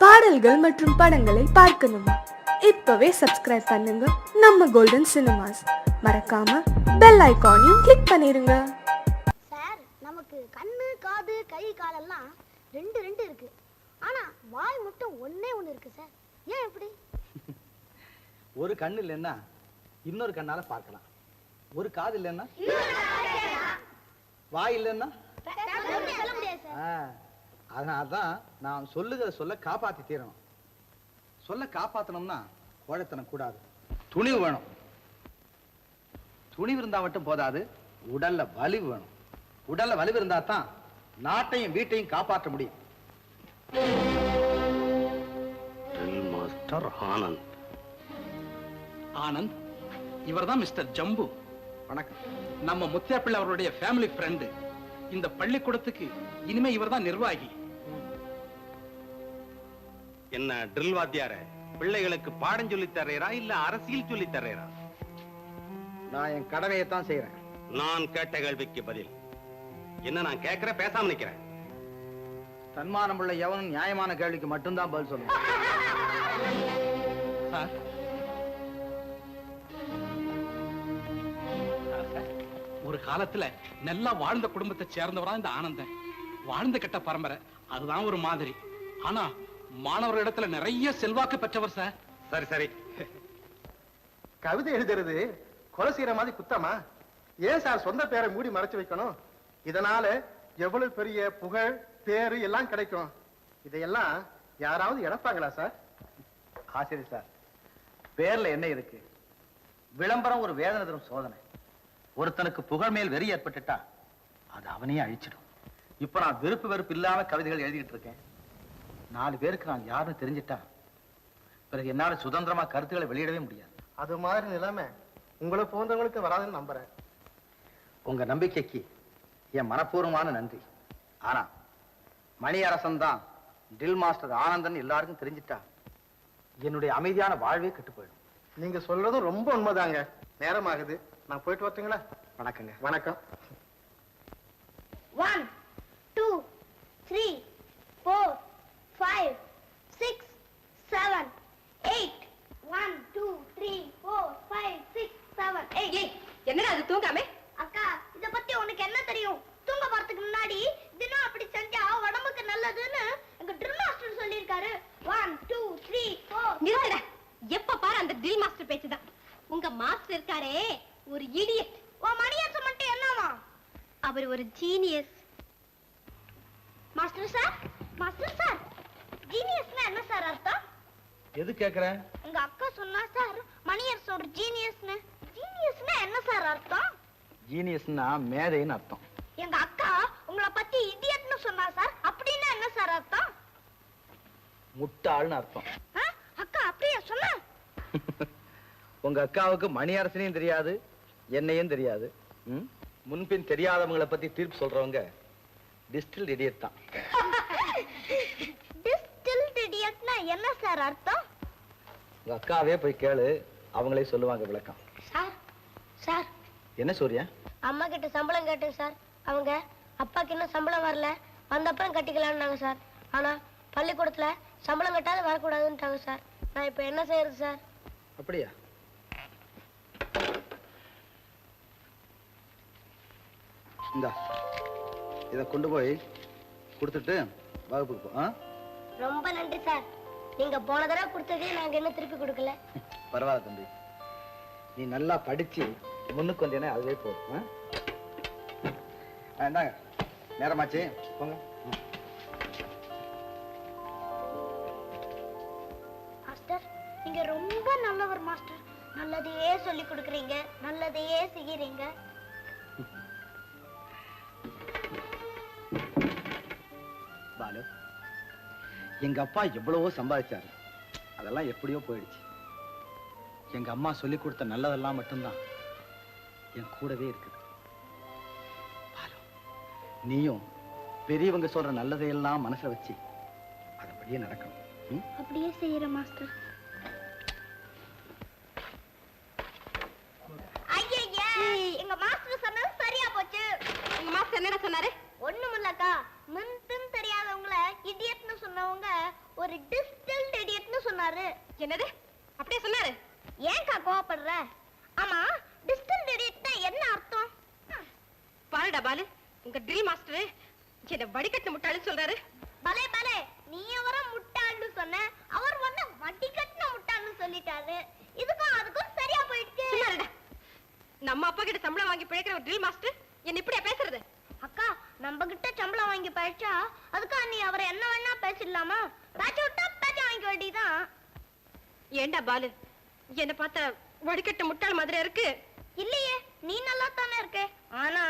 பாடல்கள் மற்றும் படங்களை பார்க்கணுமா? இப்பவே சப்ஸ்கிரைப் பண்ணுங்க நம்ம கோல்டன் சினிமாஸ். மறக்காம பெல் ஐகானையும் கிளிக் பண்ணிருங்க. சார், நமக்கு கண்ணு, காது, கை, காலெல்லாம் ரெண்டு ரெண்டு இருக்கு. ஆனா வாய் மட்டும் ஒண்ணே ஒண்ணு இருக்கு சார். ஏன் இப்படி? ஒரு கண்ணு இல்லைன்னா இன்னொரு கண்ணால பார்க்கலாம். ஒரு காது இல்லைன்னா வாய் இல்லைன்னா சொல்ல முடியாது சார். அதனால்தான் நான் சொல்லுகிற சொல்ல காப்பாத்தி தீரணும். சொல்ல காப்பாத்தணும்னா கோழைத்தனம் கூடாது, துணிவு வேணும். துணிவு இருந்தா மட்டும் போதாது, உடல்ல வலிவு வேணும். உடல்ல வலிவு இருந்தா தான் நாட்டையும் வீட்டையும் காப்பாற்ற முடியும். மாஸ்டர் ஆனந்த். ஆனந்த், இவர்தான் மிஸ்டர் ஜம்பு. வணக்கம். நம்ம முத்தியாப்பிள்ளை அவருடைய ஃபேமிலி ஃப்ரெண்டு. இந்த பள்ளிக்கூடத்துக்கு இனிமே இவர்தான் நிர்வாகி. என்ன ட்ரில் வாத்தியார, பிள்ளைகளுக்கு பாடம் சொல்லி தர்றா இல்ல அரசியல் சொல்லி தர்றா? நான் என் கடமையை தான் செய்யறேன். நான் கேட்ட கேள்விக்கு பதில் என்ன? நான் கேட்கிறேன், பேசாம நிக்கிறேன். தன்மானம் உள்ள எவனும் நியாயமான கேள்விக்கு மட்டும்தான் பதில் சொல்லுவேன். சார், ஒரு காலத்துல நல்லா வாழ்ந்த குடும்பத்தை சேர்ந்தவரா இந்த ஆனந்தன். வாழ்ந்த கெட்ட பரம்பரை, அதுதான் ஒரு மாதிரி. ஆனா மாணவர் இடத்துல நிறைய செல்வாக்கு பெற்றவர் சார். சரி சரி, கவிதை எழுதுறது கொலை செய்யற மாதிரி குத்தமா? ஏன் சார் சொந்த பேரை மூடி மறைச்சு வைக்கணும்? இதனால எவ்வளவு பெரிய புகழ், பேரு எல்லாம் கிடைக்கும். இதையெல்லாம் யாராவது இழப்பாங்களா சார்? ஆசிரியர் சார், பேர்ல என்ன இருக்கு? விளம்பரம் ஒரு வேதனை தரும் சோதனை. ஒருத்தனுக்கு புகழ் மேல் வெறி ஏற்பட்டுட்டா அது அவனையே அழிச்சிடும். இப்ப நான் விருப்பு வெறுப்பு இல்லாம கவிதைகள் எழுதிட்டு இருக்கேன். 4 பேருக்கு நான் யாருன்னு தெரிஞ்சிட்டா பிறகு என்னால சுதந்திரமா கருத்துக்களை வெளியிடவே முடியாது. அது மாதிரி நிலைமை உங்களை போன்றவங்களுக்கு வராதுன்னு நம்புறேன். உங்க நம்பிக்கைக்கு என் மனப்பூர்வமான நன்றி. ஆனா மணியரசன் தான் ட்ரில் மாஸ்டர் ஆனந்தன் எல்லாருக்கும் தெரிஞ்சிட்டா என்னுடைய அமைதியான வாழ்வே கெட்டு போயிடும். நீங்க சொல்றதும் ரொம்ப உண்மைதாங்க. நேரமாகுது, நான் போயிட்டு வரட்டுங்களா? வணக்கங்க. வணக்கம். 1 2 3 4 5 6 7 8 1 2 3 4 5 6 7 8. என்னடா அது தூங்காமே? அக்கா, இத பத்தி உனக்கு என்ன தெரியும்? தூங்க போறதுக்கு முன்னாடி தினம் அப்படி செஞ்சா உடம்புக்கு நல்லதுன்னு எங்க ட்ரில் மாஸ்டர் சொல்லிருக்காரு. 1 2 3 4. நிறுத்துடா. எப்ப பாரு அந்த ட்ரில் மாஸ்டர் பேச்சுதான். உங்க மாஸ்டர் இருக்காரே, ஒரு இடியட். ஓ, மணியரசன் மட்டும் என்னவா? அவர் ஒரு ஜீனியஸ். மாஸ்டர் சார், ஜீனியஸ்னா என்ன சார் அர்த்தம்? எது கேக்குற? உங்க அக்கா சொன்னா சார், மணியரசன் ஒரு ஜீனியஸ்னு. ஜீனியஸ்னா என்ன சார் அர்த்தம்? ஜீனியஸ்னா மேதைன்னு அர்த்தம். எங்க அக்கா உங்களை பத்தி இடியட்னு சொன்னா சார், அப்படின்னா என்ன சார் அர்த்தம்? முட்டாள்னு அர்த்தம். அக்கா அப்படியே சொன்னா? உங்க அக்காவுக்கு மணியரசனையும் தெரியாது, என்னையும் தெரியாது. முன்பின் தெரியாதவங்களை பத்தி தீர்ப்பு சொல்றவங்க டிஸ்டில்ட் இடியட் தான். டிஸ்டில்ட் இடியட்னா என்ன சார் அர்த்தம்? உங்க அக்காவே போய் கேளு, அவங்களே சொல்லுவாங்க விளக்கம். சார், என்ன சூர்யா? அம்மா கிட்ட சம்பளம் கேட்டேன் சார். அவங்க அப்பாக்கு இன்னும் சம்பளம் வரல, வந்தப்பறம் கட்டிக்கலாம்னாங்க சார். ஆனா பள்ளிக்கூடத்துல சம்பளம் கட்டாத வரக்கூடாதுன்ட்டாங்க சார். நான் இப்ப என்ன செய்யறது சார்? அப்படியா? இந்தா, இத கொண்டு போய் கொடுத்துட்டு வகுப்புக்கு போ. ரொம்ப நன்றி சார். நீங்க போன தடவை கொடுத்ததே நாங்க என்ன திருப்பி கொடுக்கல. பரவாயில்ல தம்பி, நீ நல்லா படிச்சு முன்னுக்கு வந்தேன்னா அதுவே போதும். இந்தாங்க, நேரமாச்சு, போங்க. மாஸ்டர், நீங்க ரொம்ப நல்லவர் மாஸ்டர். நல்லதையே சொல்லி கொடுக்குறீங்க, நல்லதையே செய்யறீங்க. பாலு, எங்க அப்பா எவ்வளவோ சம்பாதிச்சாரு, அதெல்லாம் எப்படியோ போயிடுச்சு. எங்க அம்மா சொல்லி கொடுத்த நல்லதெல்லாம் மட்டும்தான் என் கூடவே இருக்குது. பாலு, நீயும் பெரியவங்க சொல்ற நல்லதையெல்லாம் மனசுல வச்சு அதபடியே நடக்கணும். அப்படியே செய்யற மாஸ்டர். ஐயா, எங்க மாஸ்டர் சொன்னது சரியா போச்சு. உங்க மாஸ்டர் என்ன சொன்னாரு? ஒண்ணுமில்லக்கா, முன்பின் தெரியாதவங்கள இடியட்னு சொன்னவங்க ஒரு டிஸ்டில்ட் இடியட்னு சொன்னாரு. என்னது அப்படியே சொன்னாரு? ஏன்க்கா கோவப்படுற? ஆமா, டிஸ்டில்ட் இடியட்னா என்ன அர்த்தம்? பாருடா பாலு, உங்க ட்ரில் மாஸ்டர் என்ன வடிகட்டு முட்டாள்னு சொல்றாரு. பலே பலே, நீ அவரை முட்டாள்னு சொன்ன, அவர் வந்து வடிகட்டின முட்டாள்னு சொல்லிட்டாரு. இதுக்கும் அதுக்கும் சரியா போயிடுச்சு. சும்மாருடா. நம்ம அப்பா கிட்ட சம்பளம் வாங்கி பிழைக்கிற ஒரு ட்ரில் மாஸ்டர் என்ன இப்படியா பேசுறது? அக்கா, நம்ம கிட்ட சம்பளம் வாங்கி பழிச்சா அதுக்கா நீ அவரை என்ன வேணா பேசிடலாமா? பேச்ச விட்டா பேச்ச வாங்கிக்க வேண்டியதான். ஏண்டா பாலு, என்ன பார்த்தா வடிகட்டு முட்டாள் மாதிரி இருக்கு? இல்லையே, நீ நல்லா தானே இருக்க. ஆனா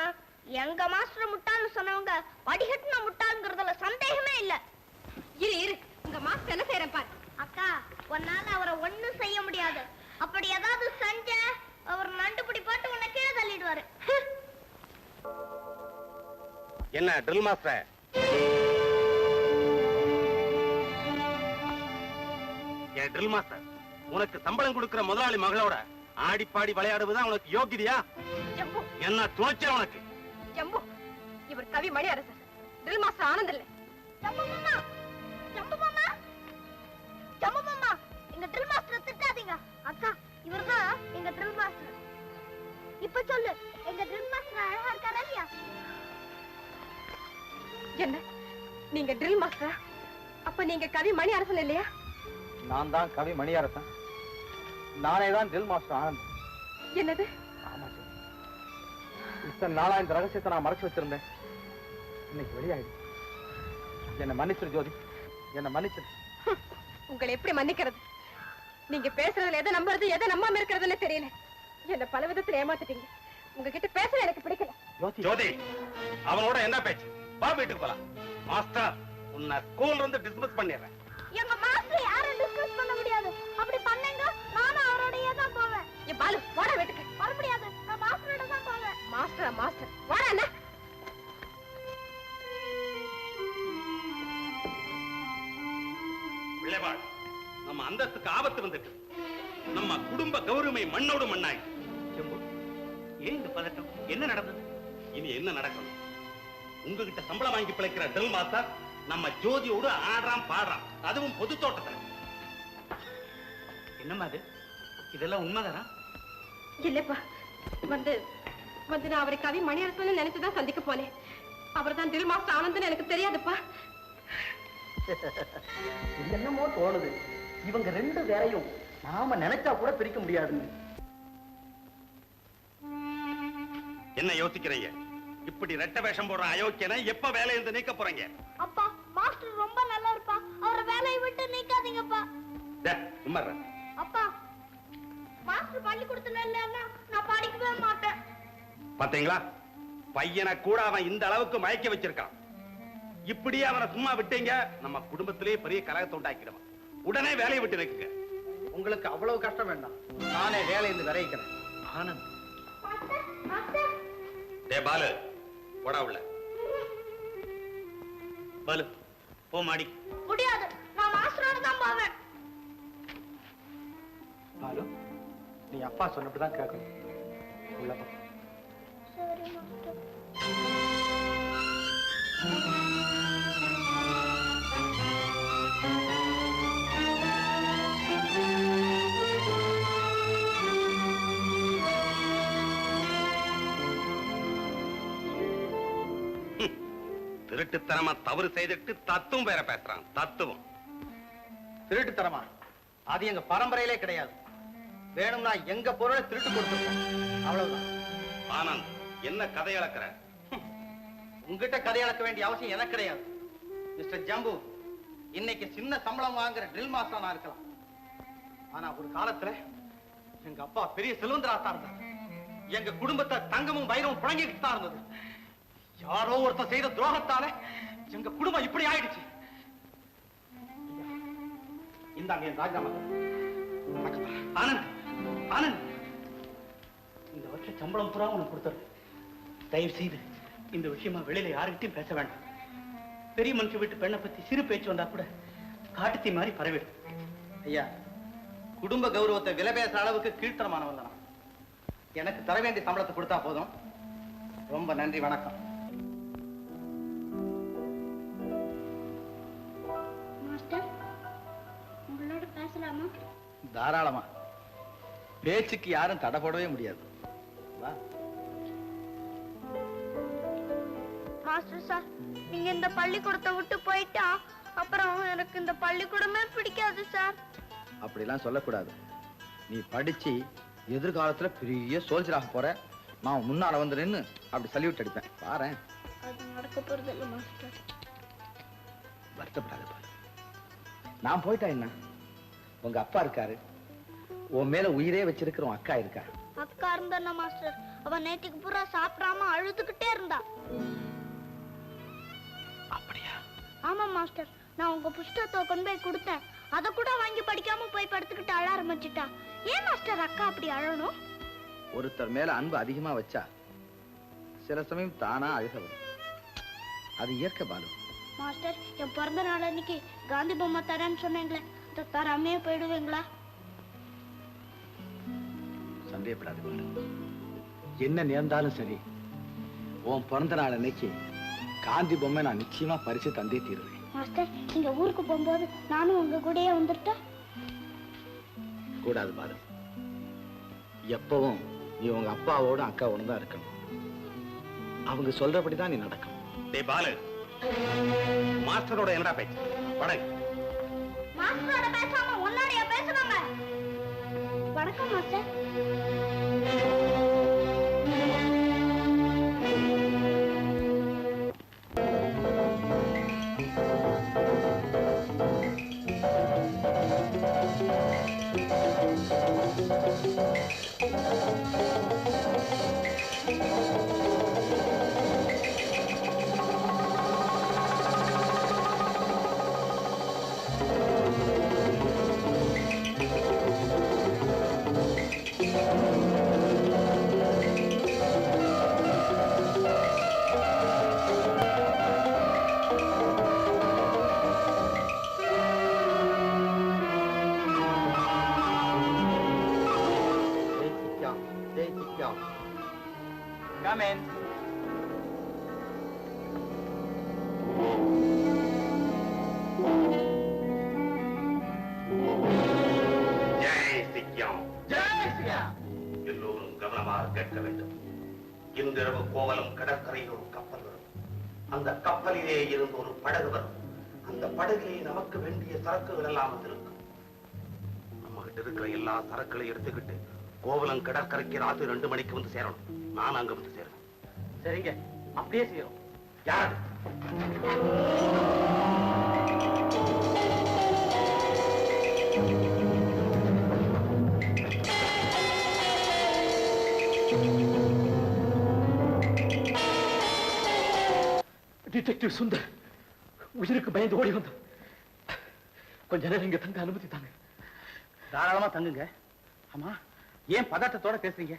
எங்க மாஸ்டர் முட்டாள்னு சொன்னவங்க வடிகட்டின முட்டாள்ங்கிறதுல சந்தேகமே இல்ல. இரு இரு, உங்க மாஸ்டர் என்ன செய்யறேன் பாரு. அக்கா, உன்னால அவரை ஒண்ணும் செய்ய முடியாது. அப்படி ஏதாவது செஞ்ச அவர் நண்டுபிடி போட்டு உன்னை கீழே தள்ளிடுவாரு. என்ன ட்ரில் மாஸ்டர், ஏன் ட்ரில் மாஸ்டர், உனக்கு சம்பளம் கொடுக்கிற முதலாளி மகளோட ஆடி பாடி விளையாடுவதுதான் உனக்கு யோகியதையா? ஜம்பு என்ன துணைச்சல் உனக்கு? ஜம்பு, இவர் கவி மணி அரசர், ட்ரில் மாஸ்டர் ஆனந்த் இல்ல. ஜம்பு மாமா, ஜம்பு மாமா, ஜம்பு மாமா, எங்க ட்ரில் மாஸ்டர் திட்டாதீங்க. அக்கா, இவர்தான் எங்க ட்ரில் மாஸ்டர். இப்ப சொல்லு, எங்க ட்ரில் மாஸ்டர் அழகா இருக்காரா இல்லையா? என்ன நீங்க ட்ரில் மாஸ்டரா? அப்ப நீங்க கவி மணி அரசன் இல்லையா? நான் தான் கவி மணியரசன். நானே தான் ட்ரில் மாஸ்டர் ஆனந்த். என்னது? ஆமா சார். இத்தனை நாளா இந்த ரகசியத்தை நான் மறைச்சு வச்சிருந்தேன். இன்னைக்கு வெளியாயிடுச்சு. என்னை மன்னிச்சிரு ஜோதி, என்னை மன்னிச்சிரு. உங்களை எப்படி மன்னிக்கிறது? நீங்க பேசுறதுல எதை நம்புறது எதை நம்பாம இருக்கிறதுன்னு தெரியல. என்ன பல விதத்துல ஏமாத்திட்டீங்க. உங்ககிட்ட பேச எனக்கு பிடிக்கல. ஜோதி, அவனோட என்ன பேச்சு? வா வீட்டுக்கு போலாம். மாஸ்டர், உன்னை ஸ்கூல்ல இருந்து டிஸ்மிஸ் பண்ணிடுறேன். எங்க மாஸ்டர் யாரும் டிஸ்கஸ் பண்ண முடியாது. அப்படி பண்ணீங்க நானும் அவரோடயே தான் போவேன். ஏ பாலு, வாடா வீட்டுக்கு. வர முடியாது, நான் மாஸ்டரோட தான் போவேன். மாஸ்டரா மாஸ்டர், வாடா அண்ணா. பிள்ளைவாள், நம்ம அந்தஸ்துக்கு ஆபத்து வந்துட்டு, நம்ம குடும்ப கௌரவமை மண்ணோடு மண்ணாய். ஏன் இந்த பதட்டம்? என்ன நடந்தது? இனி என்ன நடக்கணும்? உங்ககிட்ட சம்பளம் வாங்கி பிழைக்கிற ட்ரில் மாஸ்டர் நம்ம ஜோதியோடு ஆடுறான் பாடுறான், அதுவும் பொது தோட்டத்துல. என்னம்மா அது? இதெல்லாம் உண்மைதானா? இல்லப்பா, வந்து வந்து நான் அவரை கவி மணி அரசன் நினைச்சுதான் சந்திக்க போனேன். அவர் தான் ட்ரில் மாஸ்டர் ஆனந்த்னு எனக்கு தெரியாதுப்பா. என்னமோ தோணுது, இவங்க ரெண்டு பேரையும் நாம நினைச்சா கூட பிரிக்க முடியாது. என்ன யோசிக்கிறீங்க? இப்படி ரெட்ட வேஷம் போடுற அயோக்கியனை எப்ப வேலையில இருந்து நீக்க போறீங்க? அப்பா, மாஸ்டர் ரொம்ப நல்லா இருப்பா, அவரை வேலையை விட்டு நீக்காதீங்கப்பா. சும்மா இரு. அப்பா, மாஸ்டர் பள்ளிக்கூடத்துல இல்லன்னா நான் படிக்கவே மாட்டேன். பாத்தீங்களா, பையனை கூட அவன் இந்த அளவுக்கு மயக்க வச்சிருக்கான். இப்படியே அவனை சும்மா விட்டீங்க, நம்ம குடும்பத்திலேயே பெரிய கலகத்தை உண்டாக்கிடுவான். உடனே வேலையை விட்டு நிற்குங்க. உங்களுக்கு அவ்வளவு கஷ்டம் வேண்டாம், நானே வேலையிலிருந்து விரைக்கிறேன். Anand, master, master. டே பாலு, போடா உள்ள. பாலு, போ மாடி. முடியாது, நான் மாஸ்டரோட தான் போவேன். பாலு, நீ அப்பா சொன்னபடிதான் கேட்கணும். உள்ள போ. சரி மாஸ்டர். திருட்டுத்தனமா தவறு செய்துட்டு தத்துவம் வேற பேசுறான். தத்துவம் திருட்டுத்தனமா? அது எங்க பரம்பரையிலே கிடையாது. வேணும்னா எங்க பொருளை திருட்டு கொடுத்துருக்கோம், அவ்வளவுதான். ஆனந்த், என்ன கதை அளக்கிற? உங்ககிட்ட கதை அளக்க வேண்டிய அவசியம் எனக்கு கிடையாது. மிஸ்டர் ஜம்பு, இன்னைக்கு சின்ன சம்பளம் வாங்குற ட்ரில் மாஸ்டர் நான் இருக்கலாம். ஆனா ஒரு காலத்துல எங்க அப்பா பெரிய செல்வந்தராத்தா இருந்தார். எங்க குடும்பத்தை தங்கமும் வைரமும் புழங்கிட்டு தான் இருந்தது. யாரோ ஒருத்தர் செய்த துரோகத்தால எங்க குடும்பம் இப்படி ஆயிடுச்சு. இந்தாங்க என் ராஜினாமா. ஆனந்த், ஆனந்த், இந்த வருஷம் சம்பளம் பூரா உனக்கு கொடுத்துரு. தயவு செய்து இந்த விஷயமா வெளியில யாருக்கிட்டையும் பேச வேண்டாம். பெரிய மனுஷ வீட்டு பெண்ணை பத்தி சிறு பேச்சு வந்தா கூட காட்டுத்தீ மாதிரி பரவிடும். ஐயா, குடும்ப கௌரவத்தை விலை பேசுற அளவுக்கு கீழ்த்தரமானவன் தான். எனக்கு தர வேண்டிய சம்பளத்தை கொடுத்தா போதும். ரொம்ப நன்றி, வணக்கம். மாஸ்டர், தாராளமா. பேச்சுக்கு யாரும் தடை போடவே முடியாது. வா. மாஸ்டர் சார், நீங்க இந்த பள்ளிக்கூடத்தை விட்டு போயிட்டா அப்புறம் எனக்கு இந்த பள்ளிக்கூடமே பிடிக்காது சார். அப்படிலாம் சொல்லக்கூடாது. நீ படிச்சு எதிர்காலத்துல பெரிய சோல்ஜராக போற. நான் முன்னால வந்து நின்னு அப்படி சல்யூட் அடிப்பேன். பாரேன். அது நடக்க போறது இல்ல மாஸ்டர். வருத்தப்படாத பாரு. நான் போயிட்டா என்ன? உங்க அப்பா இருக்காரு. உன் மேல உயிரே வச்சிருக்கிற உன் அக்கா இருக்கா. அக்கா இருந்தா மாஸ்டர், அவ நேற்றுக்கு பூரா சாப்பிடாம அழுதுகிட்டே இருந்தா. அப்படியா? ஆமா மாஸ்டர், நான் உங்க புஸ்தகத்தை கொண்டு போய் கொடுத்தேன். அத கூட வாங்கி படிக்காம போய் படுத்துக்கிட்டு அழ ஆரம்பிச்சுட்டா. ஏன் மாஸ்டர் அக்கா அப்படி அழணும்? ஒருத்தர் மேல அன்பு அதிகமா வச்சா சில சமயம் தானா அழுக வரும். அது இயற்கை பாலு. மாஸ்டர், என் பிறந்த நாள் அன்னைக்கு காந்தி பொம்மை தரேன்னு சொன்னீங்களே, அதை தராமே போயிடுவீங்களா? சந்தேகப்படாது பாலு. என்ன நேர்ந்தாலும் சரி, உன் பிறந்த நாள் அன்னைக்கு காந்தி பொம்மை நான் நிச்சயமா பரிசு தந்தே தீருவேன். மாஸ்டர், நீங்க ஊருக்கு போகும்போது நானும் உங்க கூடயே வந்துட்டா? கூடாது பாலு. எப்பவும் நீ உங்க அப்பாவோட அக்காவோட தான் இருக்கணும். அவங்க சொல்றபடிதான் நீ நடக்கணும். டேய் பாலு, மாஸ்டரோட என்னடா பேச்சு? வணக்கம். மாஸ்டரோட பேசாம உன்னோடய பேசுவாங்க. வணக்கம் மாஸ்டர். Come in. ஜெய் சிக்கியம். எல்லோரும் கவனமாக கேட்க வேண்டும். இன்றிரவு கோவலம் கடற்கரையில் ஒரு கப்பல் வரும். அந்த கப்பலிலே இருந்து ஒரு படகு வரும். அந்த படகிலே நமக்கு வேண்டிய சரக்குகள் எல்லாம் வந்திருக்கும். நம்ம கிட்ட இருக்கிற எல்லா சரக்குகளையும் எடுத்துக்கிட்டு கோவலம் கடற்கரைக்கு ராத்திரி 2 மணிக்கு வந்து சேரணும். நான் அங்க வந்து சேருவேன். சரிங்க, அப்படியே செய்யறோம். யாரு? டிடெக்டிவ் சுந்தர் உயிருக்கு பயந்து ஓடி வந்த. கொஞ்ச நேரம் இங்க தங்க அனுமதி தாங்க. தாராளமா தங்குங்க. ஆமா, ஏன் பதட்டத்தோட பேசுறீங்க?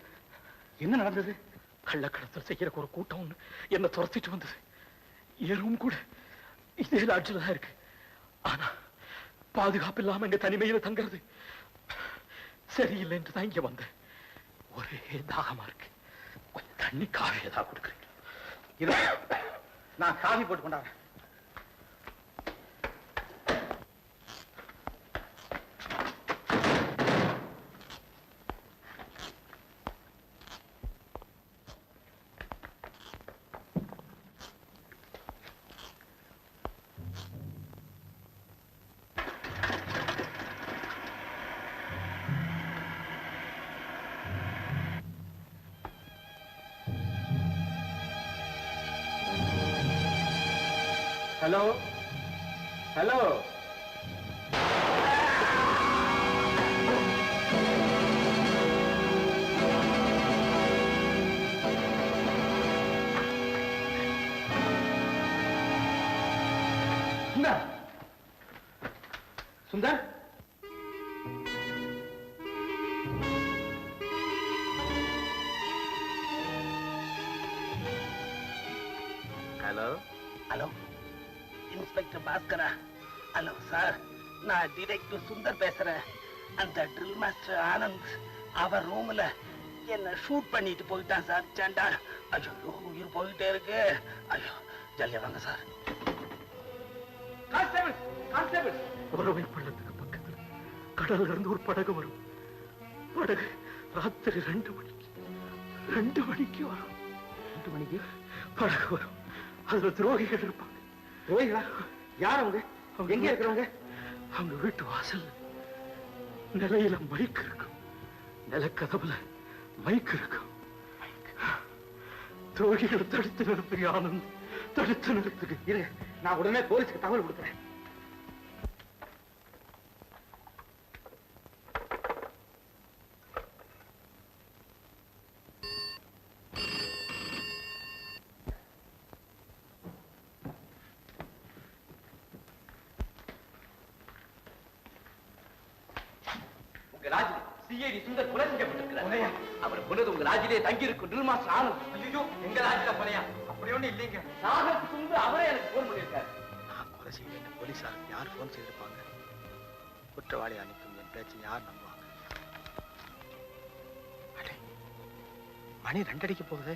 என்ன நடந்தது? கள்ளக்கடத்தல் செய்யற ஒரு கூட்டம் ஒண்ணு என்ன துரத்திட்டு வந்தது. என் ரூம் கூட இதே லாட்ஜில் தான் இருக்கு. ஆனா பாதுகாப்பு இல்லாம இங்க தனிமையில தங்குறது சரியில்லை என்று தான் இங்க வந்தேன். ஒரே தாகமா இருக்கு. கொஞ்சம் தண்ணி காஃபி ஏதாவது கொடுக்குறீங்க? நான் காஃபி போட்டு கொண்டாடுறேன். Hello hello, Sundar, hello hello, inspector பாஸ்கரா? ஹலோ சார், நான் டிடெக்டிவ் சுந்தர் பேசுறேன். அந்த ட்ரில் மாஸ்டர் ஆனந்த் அவர் ரூம்ல என்ன ஷூட் பண்ணிட்டு போயிட்டான் சார். சண்டாள். ஐயோ, உயிர் போயிட்டே இருக்கு. ஐயோ, ஜல்லியா வாங்க சார். ஒருவை பள்ளத்துக்கு பக்கத்துல கடல்ல இருந்து ஒரு படகு வரும். படகு ராத்திரி 2 மணிக்கு வரும். 2 மணிக்கு படகு வரும். அதுல துரோகிகள் இருப்பாங்க. துரோகிகளா? யார் அவங்க? எங்க இருக்கிறவங்க? அவங்க வீட்டு வாசல் நிலையில மைக் இருக்கும். நிலக்கதவுல மைக் இருக்கும். துரோகிகளை தடுத்து நிறுத்துங்க ஆனந்த், தடுத்து நிறுத்துங்க. இருங்க, நான் உடனே போலீஸ்க்கு தகவல் கொடுக்குறேன். சிஐடி சுந்தர் கொலை செய்யப்பட்டிருக்கிறார். அவர் கொண்டது உங்க ராஜிலே தங்கி இருக்கும் ட்ரில் மாஸ்டர் ஆனந்த். ஐயோ, எங்க ராஜில கொலையா? அப்படி ஒண்ணு இல்லைங்க. சாகர் சுந்தர் அவரே எனக்கு போன் பண்ணியிருக்காரு. நான் கொலை செய்ய போலீசாருக்கு யார் போன் செய்திருப்பாங்க? குற்றவாளி அனுப்பும் என் பேச்சு யார் நம்புவாங்க? மணி 2 அடிக்க போகுது.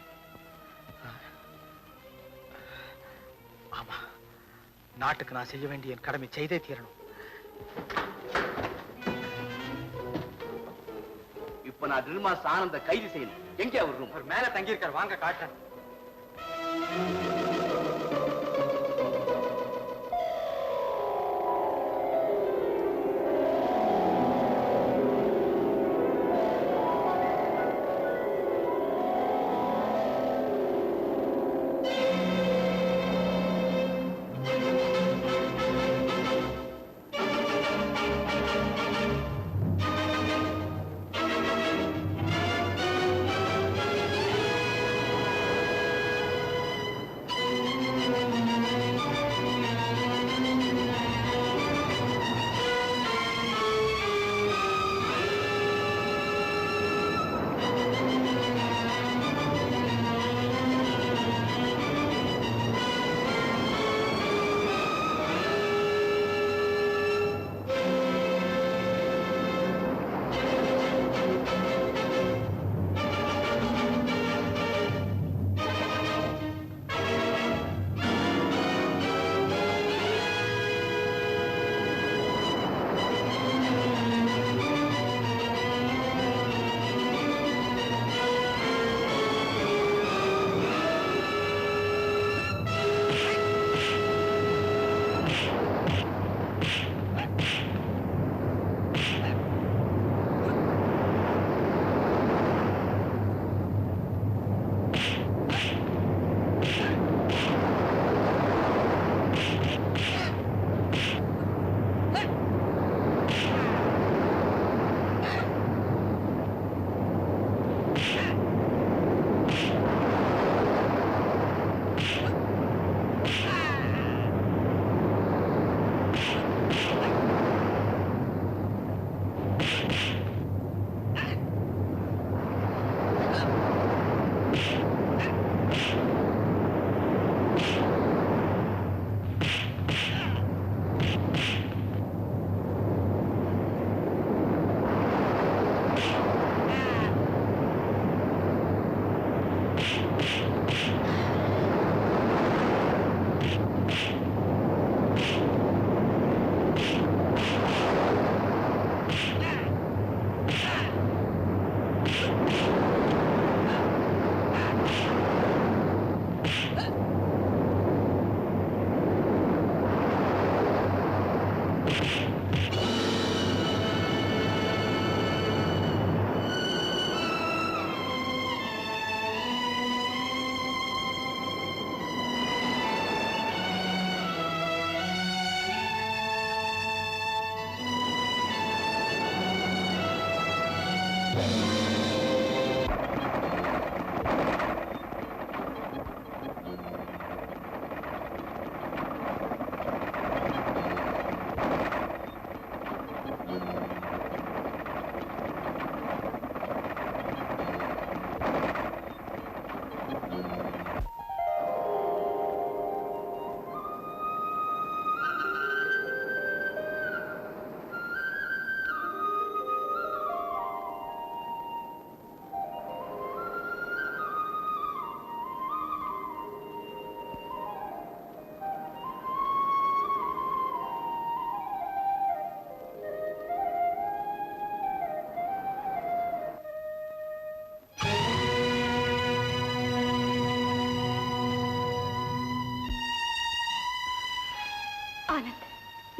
ஆமா, நாட்டுக்கு நான் செய்ய வேண்டிய என் கடமை செய்தே தீரணும். இப்ப நான் ட்ரில் மாஸ்டர் ஆனந்த கைது செய்யணும். எங்க அவர் ரூம்? அவர் மேல தங்கி இருக்கார். வாங்க காட்டுறேன்.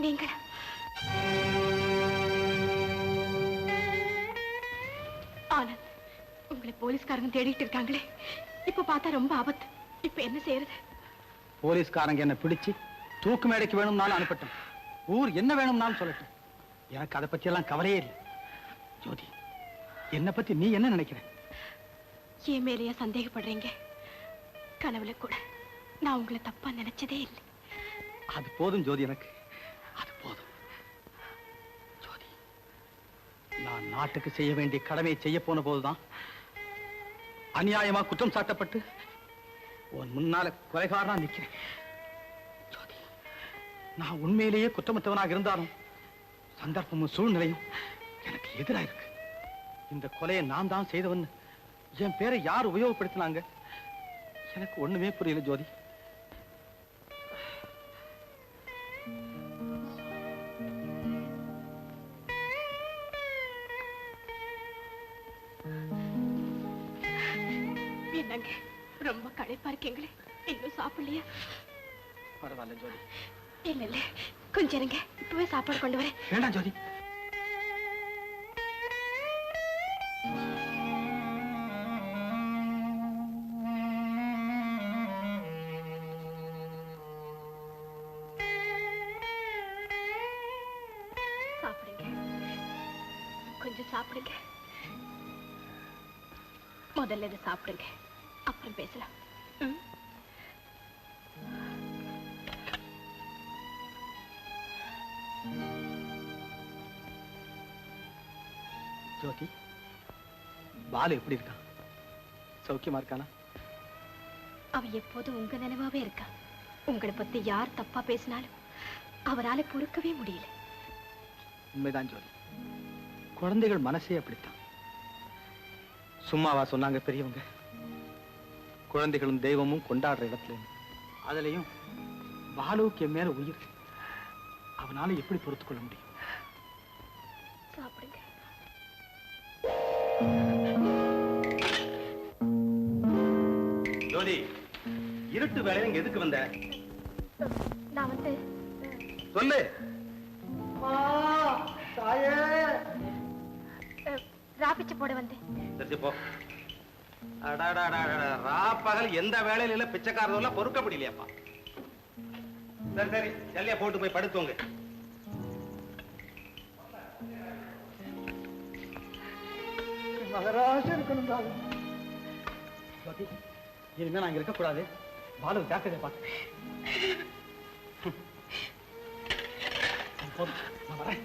நீங்கள் ஆனந்த், உங்களை போலீஸ்காரங்க தேடிட்டு இருக்காங்களே. இப்ப பார்த்தா ரொம்ப ஆபத்து. இப்ப என்ன செய்யறது? போலீஸ்காரங்க என்ன பிடிச்சு தூக்கு மேடைக்கு வேணும்னாலும் அனுப்பட்டும், ஊர் என்ன வேணும்னாலும் சொல்லட்டும். எனக்கு அதை பத்தி எல்லாம் கவலையே இல்லை. ஜோதி, என்ன பத்தி நீ என்ன நினைக்கிற? என் மேலேயே சந்தேகப்படுறீங்க? கனவுல கூட நான் உங்களை தப்பா நினைச்சதே இல்லை. அது போதும் ஜோதி, எனக்கு அது போதும். ஜோதி, நான் நாட்டுக்கு செய்ய வேண்டிய கடமையை செய்ய போன போதுதான் அநியாயமா குற்றம் சாட்டப்பட்டு உன் முன்னால கொலைகாரனா நிக்கிறேன். ஜோதி, நான் உண்மையிலேயே குற்றமற்றவனாக இருந்தாலும் சந்தர்ப்பமும் சூழ்நிலையும் எனக்கு எதிராக இருக்கு. இந்த கொலையை நான் தான் செய்தவன் என் பேரை யார் உபயோகப்படுத்தினாங்க? எனக்கு ஒண்ணுமே புரியல ஜோதி. என்னங்க ரொம்ப களைப்பா இருக்கீங்களே, இன்னும் சாப்பிடலையா? பரவாயில்ல ஜோதி. இல்ல இல்ல, கொஞ்சம் இருங்க, இப்பவே சாப்பாடு கொண்டு வரேன். வேண்டாம் ஜோதி. சாப்பிடுங்க, கொஞ்சம் சாப்பிடுங்க. முதல்ல இதை சாப்பிடுங்க, அப்புறம் பேசலாம். ஜோதி, பாலு எப்படி இருக்கான்? சௌக்கியமா இருக்கானா? அவ எப்போதும் உங்க நினைவாவே இருக்கா. உங்களை பத்தி யார் தப்பா பேசினாலும் அவரால பொறுக்கவே முடியல. உண்மைதான் ஜோதி, குழந்தைகள் மனசே அப்படித்தான். சும்மாவா சொன்னாங்க பெரியவங்க, குழந்தைகளும் தெய்வமும் கொண்டாடுற இடத்துல. அதுலயும் பாலுவுக்கு என் மேல உயிர். அவனால எப்படி பொறுத்துக் கொள்ள முடியும்? சாப்பிடுங்க. ஜோதி, இருட்டு வேலையில இங்க எதுக்கு வந்த? நான் வந்து சொல்லு. ராபிச்சு போட வந்தேன். சரி போ. ராப்பகல் எந்த வேலையில இல்ல, பிச்சைக்காரதெல்லாம் பொறுக்க முடியலையாப்பா. சரி சரி, ஜல்லியா போட்டு போய் படுத்துவங்க. மகராஜா இருக்கணும் பாலு. இனிமே நான் இங்க இருக்கக்கூடாது. பாலு ஜாக்கிரதை பார்த்து. போதும், நான் வரேன்.